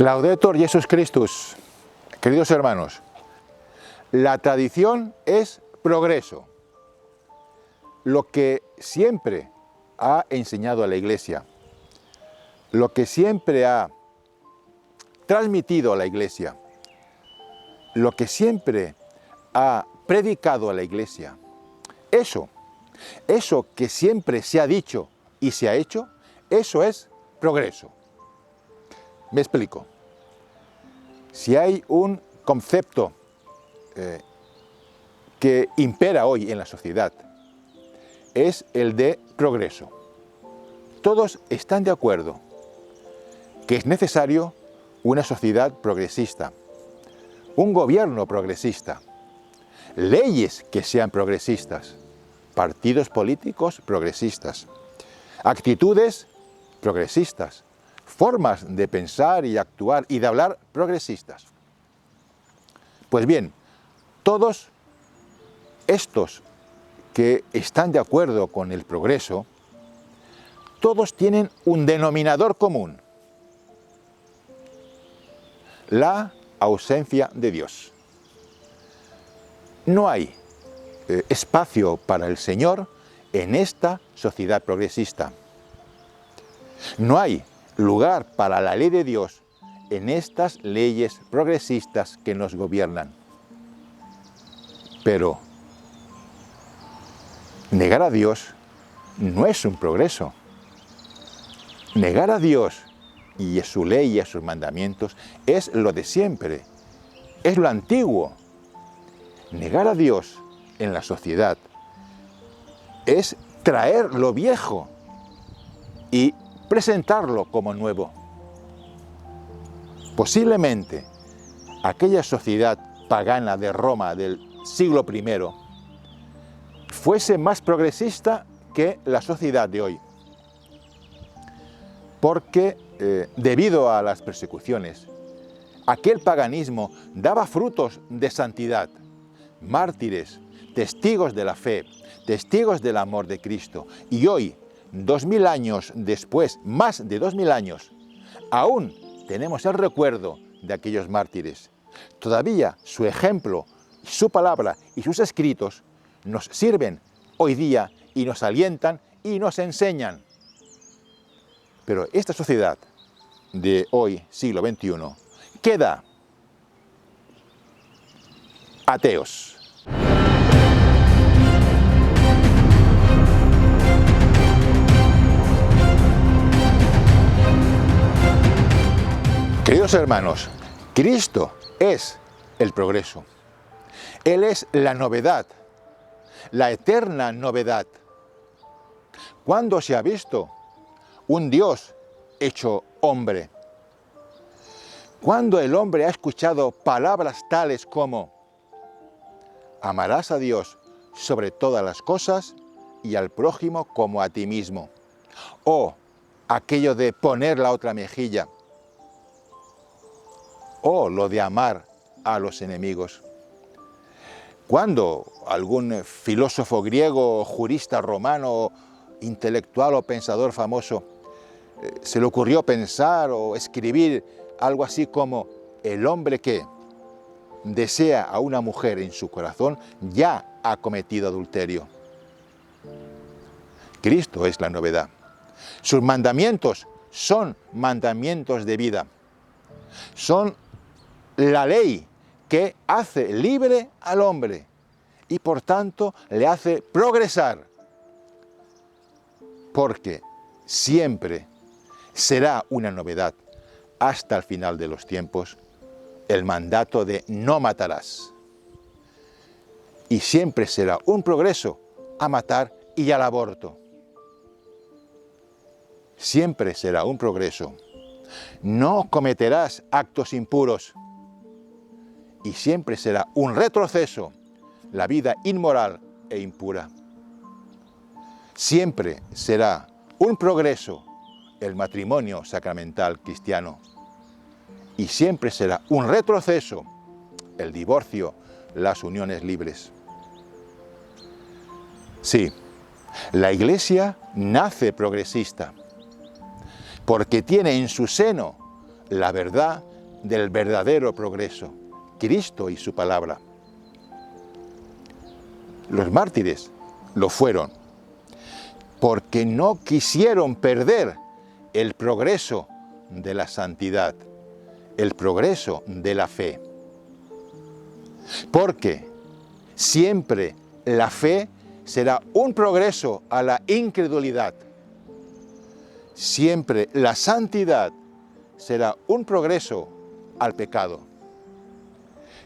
Laudetur Jesus Christus, queridos hermanos, la tradición es progreso. Lo que siempre ha enseñado a la Iglesia, lo que siempre ha transmitido a la Iglesia, lo que siempre ha predicado a la Iglesia, eso que siempre se ha dicho y se ha hecho, eso es progreso. Me explico. Si hay un concepto que impera hoy en la sociedad, es el de progreso. Todos están de acuerdo que es necesario una sociedad progresista, un gobierno progresista, leyes que sean progresistas, partidos políticos progresistas, actitudes progresistas, formas de pensar y actuar y de hablar progresistas. Pues bien, todos estos que están de acuerdo con el progreso, todos tienen un denominador común: la ausencia de Dios. No hay espacio para el Señor en esta sociedad progresista. No hay lugar para la ley de Dios en estas leyes progresistas que nos gobiernan. Pero negar a Dios no es un progreso. Negar a Dios y a su ley y a sus mandamientos es lo de siempre, es lo antiguo. Negar a Dios en la sociedad es traer lo viejo y presentarlo como nuevo. Posiblemente aquella sociedad pagana de Roma del siglo I fuese más progresista que la sociedad de hoy, porque debido a las persecuciones, aquel paganismo daba frutos de santidad, mártires, testigos de la fe, testigos del amor de Cristo, y hoy, 2000 años después, más de 2000 años, aún tenemos el recuerdo de aquellos mártires. Todavía su ejemplo, su palabra y sus escritos nos sirven hoy día y nos alientan y nos enseñan. Pero esta sociedad de hoy, siglo XXI, queda ateos. Queridos hermanos, Cristo es el progreso. Él es la novedad, la eterna novedad. ¿Cuándo se ha visto un Dios hecho hombre? ¿Cuándo el hombre ha escuchado palabras tales como: amarás a Dios sobre todas las cosas y al prójimo como a ti mismo? O aquello de poner la otra mejilla. O lo de amar a los enemigos. Cuando algún filósofo griego, jurista romano, intelectual o pensador famoso se le ocurrió pensar o escribir algo así como: el hombre que desea a una mujer en su corazón ya ha cometido adulterio. Cristo es la novedad. Sus mandamientos son mandamientos de vida. Son la ley que hace libre al hombre y por tanto le hace progresar, porque siempre será una novedad hasta el final de los tiempos el mandato de no matarás, y siempre será un progreso a matar y al aborto. Siempre será un progreso: no cometerás actos impuros. Y siempre será un retroceso la vida inmoral e impura. Siempre será un progreso el matrimonio sacramental cristiano. Y siempre será un retroceso el divorcio, las uniones libres. Sí, la Iglesia nace progresista porque tiene en su seno la verdad del verdadero progreso, Cristo y su palabra. Los mártires lo fueron porque no quisieron perder el progreso de la santidad, el progreso de la fe. Porque siempre la fe será un progreso a la incredulidad. Siempre la santidad será un progreso al pecado.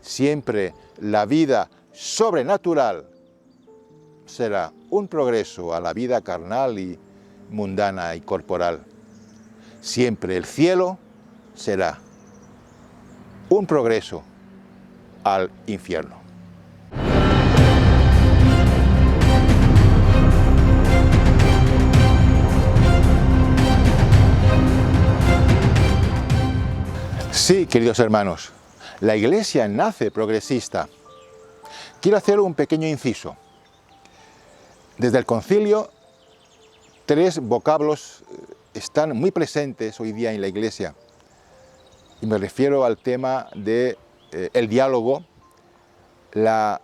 Siempre la vida sobrenatural será un progreso a la vida carnal y mundana y corporal. Siempre el cielo será un progreso al infierno. Sí, queridos hermanos, la Iglesia nace progresista. Quiero hacer un pequeño inciso. Desde el concilio, 3 vocablos están muy presentes hoy día en la Iglesia. Y me refiero al tema del diálogo, la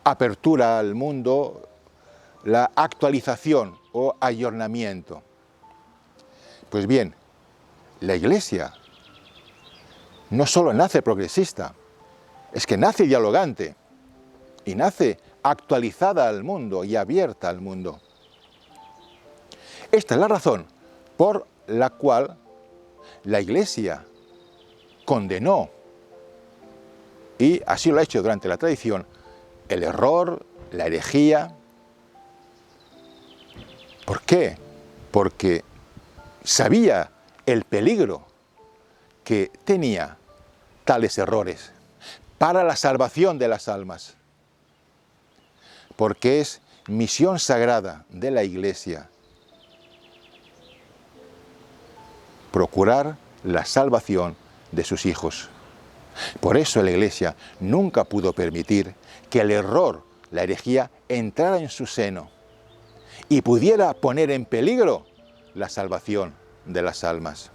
apertura al mundo, la actualización o ayornamiento. Pues bien, la Iglesia no solo nace progresista, es que nace dialogante y nace actualizada al mundo y abierta al mundo. Esta es la razón por la cual la Iglesia condenó, y así lo ha hecho durante la tradición, el error, la herejía. ¿Por qué? Porque sabía el peligro que tenía tales errores para la salvación de las almas. Porque es misión sagrada de la Iglesia procurar la salvación de sus hijos. Por eso la Iglesia nunca pudo permitir que el error, la herejía, entrara en su seno y pudiera poner en peligro la salvación de las almas.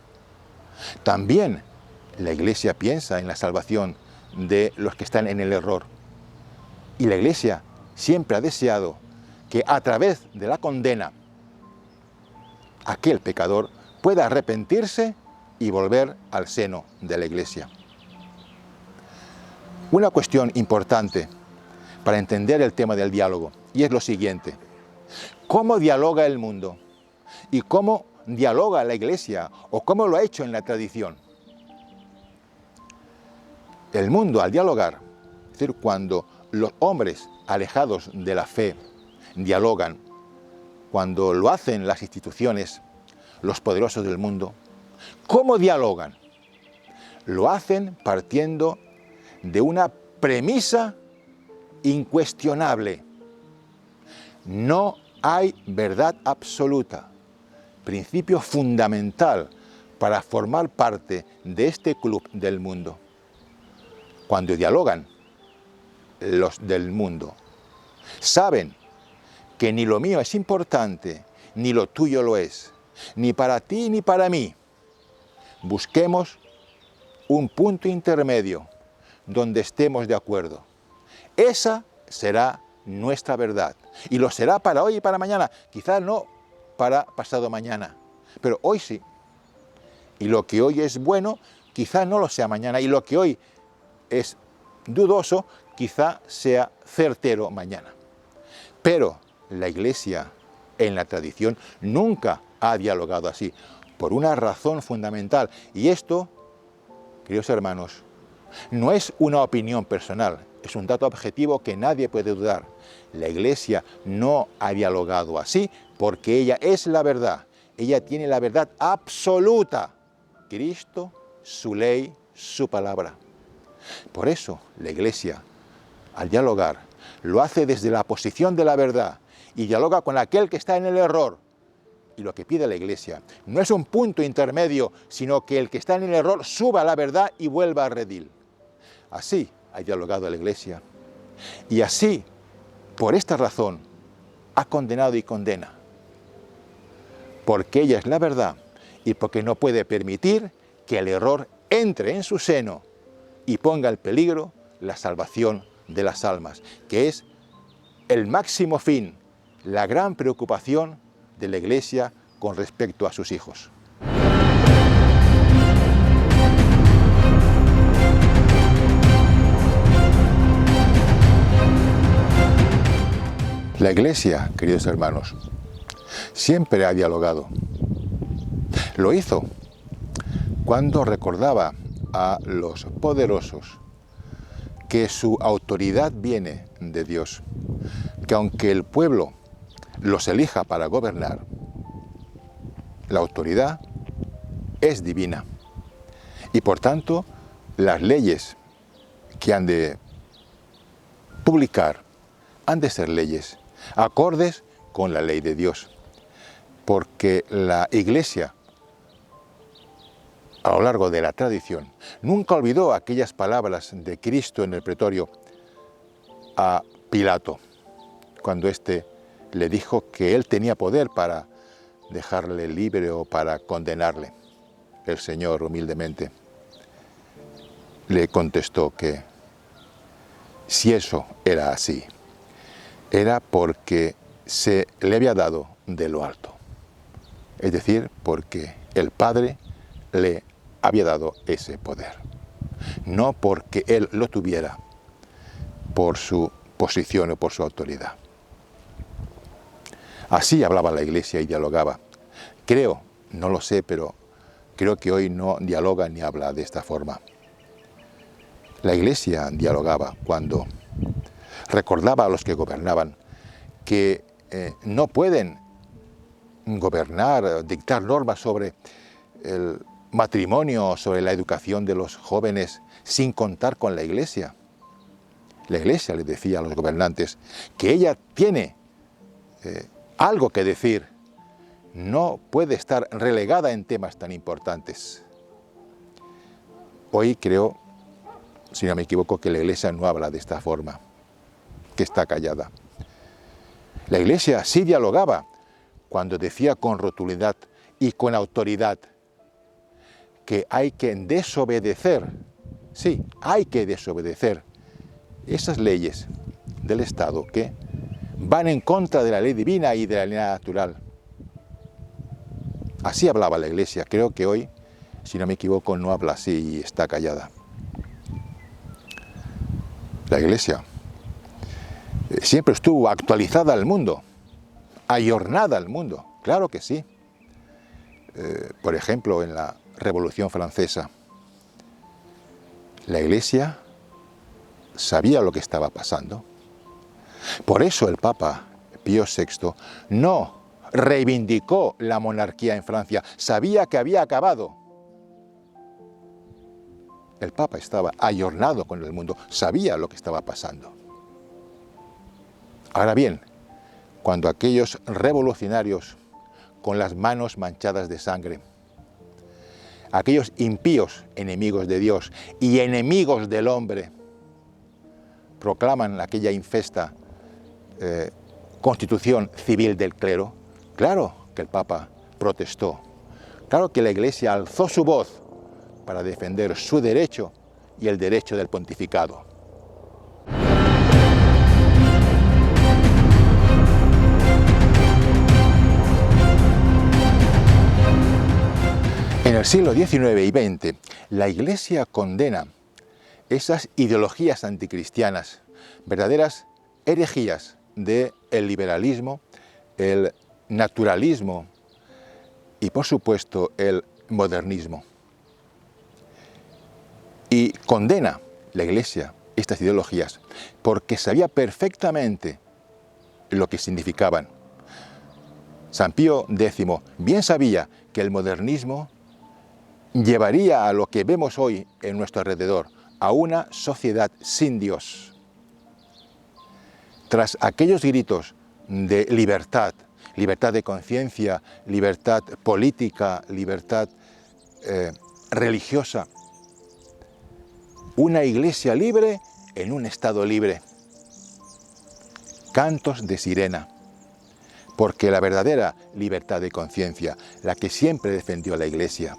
También la Iglesia piensa en la salvación de los que están en el error. Y la Iglesia siempre ha deseado que a través de la condena, aquel pecador pueda arrepentirse y volver al seno de la Iglesia. Una cuestión importante para entender el tema del diálogo, y es lo siguiente: ¿cómo dialoga el mundo? ¿Y cómo dialoga la Iglesia? ¿O cómo lo ha hecho en la tradición? El mundo, al dialogar, es decir, cuando los hombres alejados de la fe dialogan, cuando lo hacen las instituciones, los poderosos del mundo, ¿cómo dialogan? Lo hacen partiendo de una premisa incuestionable. No hay verdad absoluta, principio fundamental para formar parte de este club del mundo. Cuando dialogan, los del mundo saben que ni lo mío es importante, ni lo tuyo lo es, ni para ti ni para mí. Busquemos un punto intermedio donde estemos de acuerdo. Esa será nuestra verdad, y lo será para hoy y para mañana, quizás no para pasado mañana, pero hoy sí. Y lo que hoy es bueno, quizás no lo sea mañana, y lo que hoy es dudoso, quizá sea certero mañana. Pero la Iglesia, en la tradición, nunca ha dialogado así, por una razón fundamental. Y esto, queridos hermanos, no es una opinión personal, es un dato objetivo que nadie puede dudar. La Iglesia no ha dialogado así porque ella es la verdad. Ella tiene la verdad absoluta. Cristo, su ley, su palabra. Por eso la Iglesia, al dialogar, lo hace desde la posición de la verdad y dialoga con aquel que está en el error. Y lo que pide la Iglesia no es un punto intermedio, sino que el que está en el error suba a la verdad y vuelva a redil. Así ha dialogado la Iglesia. Y así, por esta razón, ha condenado y condena. Porque ella es la verdad y porque no puede permitir que el error entre en su seno y ponga en peligro la salvación de las almas, que es el máximo fin, la gran preocupación de la Iglesia con respecto a sus hijos. La Iglesia, queridos hermanos, siempre ha dialogado. Lo hizo cuando recordaba a los poderosos que su autoridad viene de Dios, que aunque el pueblo los elija para gobernar, la autoridad es divina y por tanto las leyes que han de publicar han de ser leyes acordes con la ley de Dios, porque la Iglesia a lo largo de la tradición nunca olvidó aquellas palabras de Cristo en el pretorio a Pilato, cuando éste le dijo que él tenía poder para dejarle libre o para condenarle. El Señor humildemente le contestó que si eso era así, era porque se le había dado de lo alto, es decir, porque el Padre le había dado ese poder, no porque él lo tuviera por su posición o por su autoridad. Así hablaba la Iglesia y dialogaba. Creo, no lo sé, pero creo que hoy no dialoga ni habla de esta forma. La Iglesia dialogaba cuando recordaba a los que gobernaban que no pueden gobernar, dictar normas sobre el matrimonio, sobre la educación de los jóvenes, sin contar con la Iglesia. La Iglesia les decía a los gobernantes que ella tiene algo que decir, no puede estar relegada en temas tan importantes. Hoy creo, si no me equivoco, que la Iglesia no habla de esta forma, que está callada. La Iglesia sí dialogaba cuando decía con rotundidad y con autoridad que hay que desobedecer, sí, hay que desobedecer esas leyes del Estado que van en contra de la ley divina y de la ley natural. Así hablaba la Iglesia. Creo que hoy, si no me equivoco, no habla así y está callada. La Iglesia siempre estuvo actualizada al mundo, ayornada al mundo, claro que sí. Por ejemplo, en la Revolución Francesa, la Iglesia sabía lo que estaba pasando. Por eso el Papa Pío VI no reivindicó la monarquía en Francia, sabía que había acabado. El Papa estaba ayornado con el mundo, sabía lo que estaba pasando. Ahora bien, cuando aquellos revolucionarios con las manos manchadas de sangre, aquellos impíos enemigos de Dios y enemigos del hombre, proclaman aquella infesta constitución civil del clero, claro que el Papa protestó, claro que la Iglesia alzó su voz para defender su derecho y el derecho del pontificado. En el siglo XIX y XX, la Iglesia condena esas ideologías anticristianas, verdaderas herejías del liberalismo, el naturalismo y, por supuesto, el modernismo. Y condena la Iglesia estas ideologías porque sabía perfectamente lo que significaban. San Pío X bien sabía que el modernismo llevaría a lo que vemos hoy en nuestro alrededor, a una sociedad sin Dios. Tras aquellos gritos de libertad, libertad de conciencia, libertad política, libertad religiosa, una iglesia libre en un estado libre. Cantos de sirena, porque la verdadera libertad de conciencia, la que siempre defendió la Iglesia,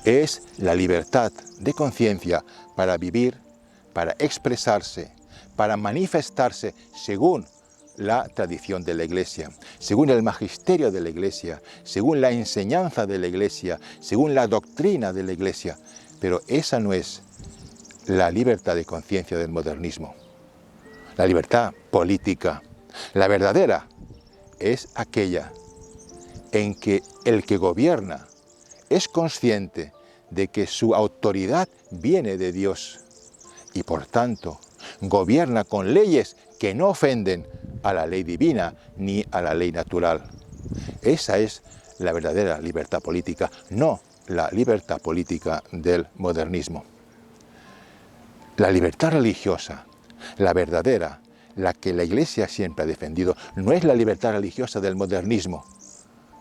Es la libertad de conciencia para vivir, para expresarse, para manifestarse según la tradición de la Iglesia, según el magisterio de la Iglesia, según la enseñanza de la Iglesia, según la doctrina de la Iglesia. Pero esa no es la libertad de conciencia del modernismo. La libertad política, la verdadera, es aquella en que el que gobierna es consciente de que su autoridad viene de Dios y por tanto gobierna con leyes que no ofenden a la ley divina ni a la ley natural. Esa es la verdadera libertad política, no la libertad política del modernismo. La libertad religiosa, la verdadera, la que la Iglesia siempre ha defendido, no es la libertad religiosa del modernismo,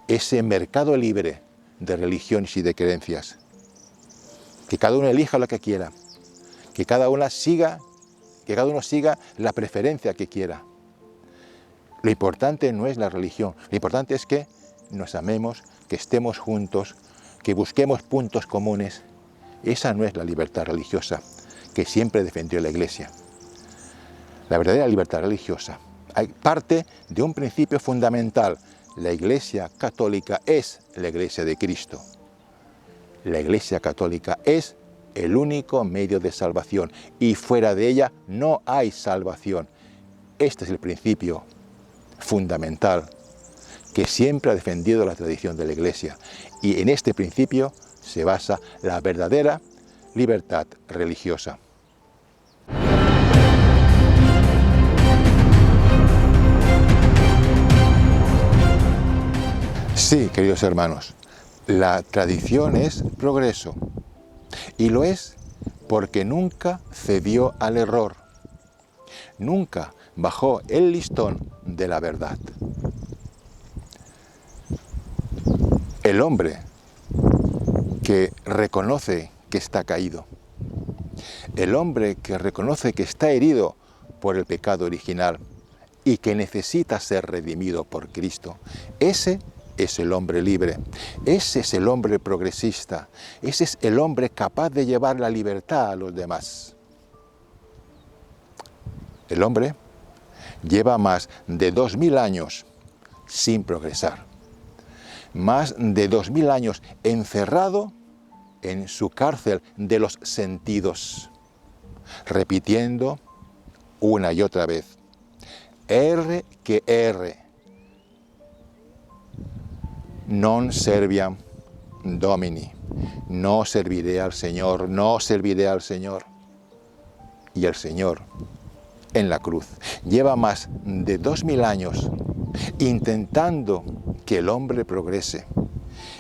ese mercado libre de religiones y de creencias. Que cada uno elija lo que quiera, que cada uno siga la preferencia que quiera. Lo importante no es la religión, lo importante es que nos amemos, que estemos juntos, que busquemos puntos comunes. Esa no es la libertad religiosa que siempre defendió la Iglesia. La verdadera libertad religiosa parte de un principio fundamental. La Iglesia católica es la Iglesia de Cristo. La Iglesia católica es el único medio de salvación y fuera de ella no hay salvación. Este es el principio fundamental que siempre ha defendido la tradición de la Iglesia y en este principio se basa la verdadera libertad religiosa. Sí, queridos hermanos, la tradición es progreso y lo es porque nunca cedió al error, nunca bajó el listón de la verdad. El hombre que reconoce que está caído, el hombre que reconoce que está herido por el pecado original y que necesita ser redimido por Cristo, ese es el hombre libre, ese es el hombre progresista, ese es el hombre capaz de llevar la libertad a los demás. El hombre lleva más de 2000 años sin progresar, más de 2000 años encerrado en su cárcel de los sentidos, repitiendo una y otra vez, erre que erre, non serviam Domini, no serviré al Señor, no serviré al Señor. Y el Señor, en la cruz, lleva más de 2000 años intentando que el hombre progrese,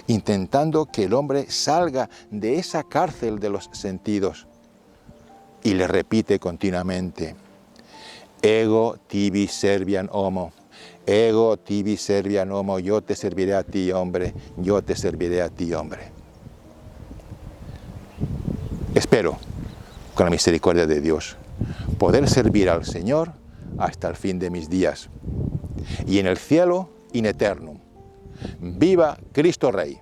intentando que el hombre salga de esa cárcel de los sentidos. Y le repite continuamente, ego tibi serviam homo, ego tibi serviam homo, yo te serviré a ti, hombre, yo te serviré a ti, hombre. Espero, con la misericordia de Dios, poder servir al Señor hasta el fin de mis días. Y en el cielo in eternum. ¡Viva Cristo Rey!